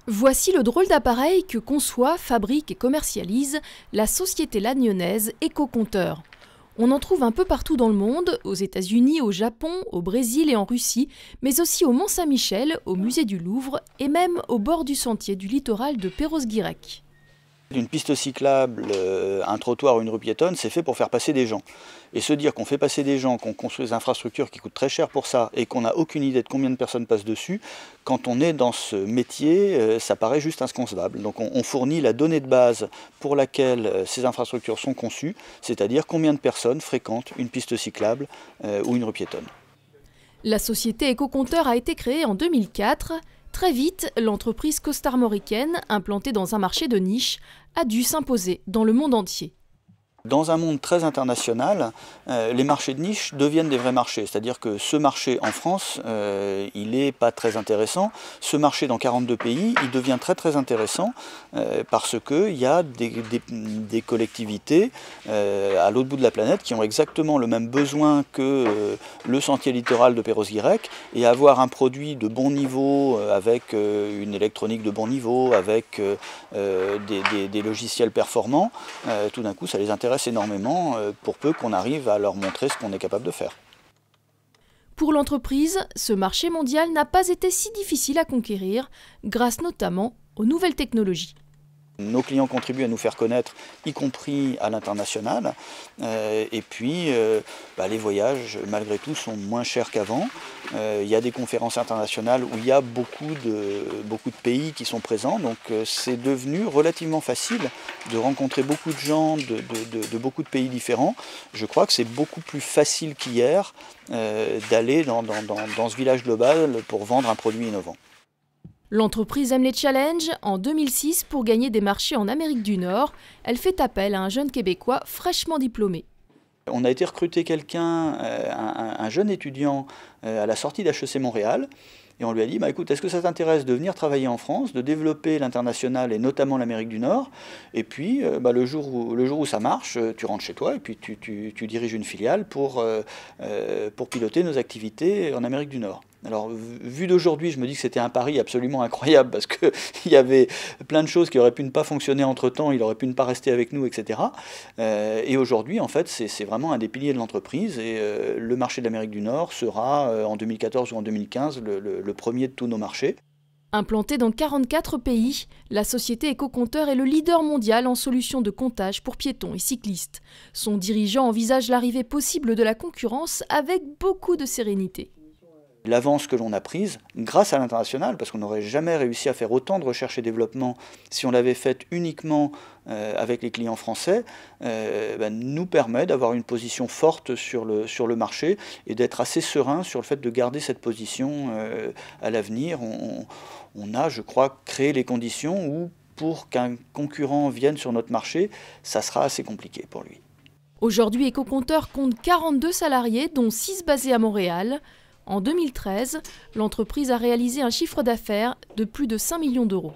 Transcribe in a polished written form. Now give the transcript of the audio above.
Voici le drôle d'appareil que conçoit, fabrique et commercialise la société lannionnaise Ecocompteur. On en trouve un peu partout dans le monde, aux États-Unis, au Japon, au Brésil et en Russie, mais aussi au Mont-Saint-Michel, au musée du Louvre et même au bord du sentier du littoral de Perros-Guirec. Une piste cyclable, un trottoir ou une rue piétonne, c'est fait pour faire passer des gens. Et se dire qu'on fait passer des gens, qu'on construit des infrastructures qui coûtent très cher pour ça et qu'on n'a aucune idée de combien de personnes passent dessus, quand on est dans ce métier, ça paraît juste inconcevable. Donc on fournit la donnée de base pour laquelle ces infrastructures sont conçues, c'est-à-dire combien de personnes fréquentent une piste cyclable ou une rue piétonne. La société Ecocompteur a été créée en 2004. Très vite, l'entreprise costarmoricaine, implantée dans un marché de niche, a dû s'imposer dans le monde entier. Dans un monde très international, les marchés de niche deviennent des vrais marchés. C'est-à-dire que ce marché en France, il n'est pas très intéressant. Ce marché dans 42 pays, il devient très intéressant parce qu'il y a des collectivités à l'autre bout de la planète qui ont exactement le même besoin que le sentier littoral de Perros-Guirec, et avoir un produit de bon niveau, avec une électronique de bon niveau, avec des logiciels performants, tout d'un coup ça les intéresse énormément, pour peu qu'on arrive à leur montrer ce qu'on est capable de faire. Pour l'entreprise, ce marché mondial n'a pas été si difficile à conquérir, grâce notamment aux nouvelles technologies. Nos clients contribuent à nous faire connaître, y compris à l'international. Et puis, les voyages, malgré tout, sont moins chers qu'avant. Il y a des conférences internationales où il y a beaucoup de pays qui sont présents. Donc, c'est devenu relativement facile de rencontrer beaucoup de gens de beaucoup de pays différents. Je crois que c'est beaucoup plus facile qu'hier d'aller dans ce village global pour vendre un produit innovant. L'entreprise aime les challenges. En 2006, pour gagner des marchés en Amérique du Nord, elle fait appel à un jeune Québécois fraîchement diplômé. On a été recruter quelqu'un, un jeune étudiant à la sortie d'HEC Montréal, et on lui a dit écoute, est-ce que ça t'intéresse de venir travailler en France, de développer l'international et notamment l'Amérique du Nord, et puis le jour où ça marche, tu rentres chez toi et puis tu diriges une filiale pour piloter nos activités en Amérique du Nord. Alors, vu d'aujourd'hui, je me dis que c'était un pari absolument incroyable parce qu'il y avait plein de choses qui auraient pu ne pas fonctionner entre-temps, il aurait pu ne pas rester avec nous, etc. Et aujourd'hui, en fait, c'est vraiment un des piliers de l'entreprise, et le marché de l'Amérique du Nord sera, en 2014 ou en 2015, le premier de tous nos marchés. Implantée dans 44 pays, la société Ecocompteur est le leader mondial en solutions de comptage pour piétons et cyclistes. Son dirigeant envisage l'arrivée possible de la concurrence avec beaucoup de sérénité. L'avance que l'on a prise grâce à l'international, parce qu'on n'aurait jamais réussi à faire autant de recherche et développement si on l'avait faite uniquement avec les clients français, nous permet d'avoir une position forte sur le marché et d'être assez serein sur le fait de garder cette position à l'avenir. On a, je crois, créé les conditions où, pour qu'un concurrent vienne sur notre marché, ça sera assez compliqué pour lui. Aujourd'hui, Ecocompteur compte 42 salariés, dont 6 basés à Montréal. En 2013, l'entreprise a réalisé un chiffre d'affaires de plus de 5 millions d'euros.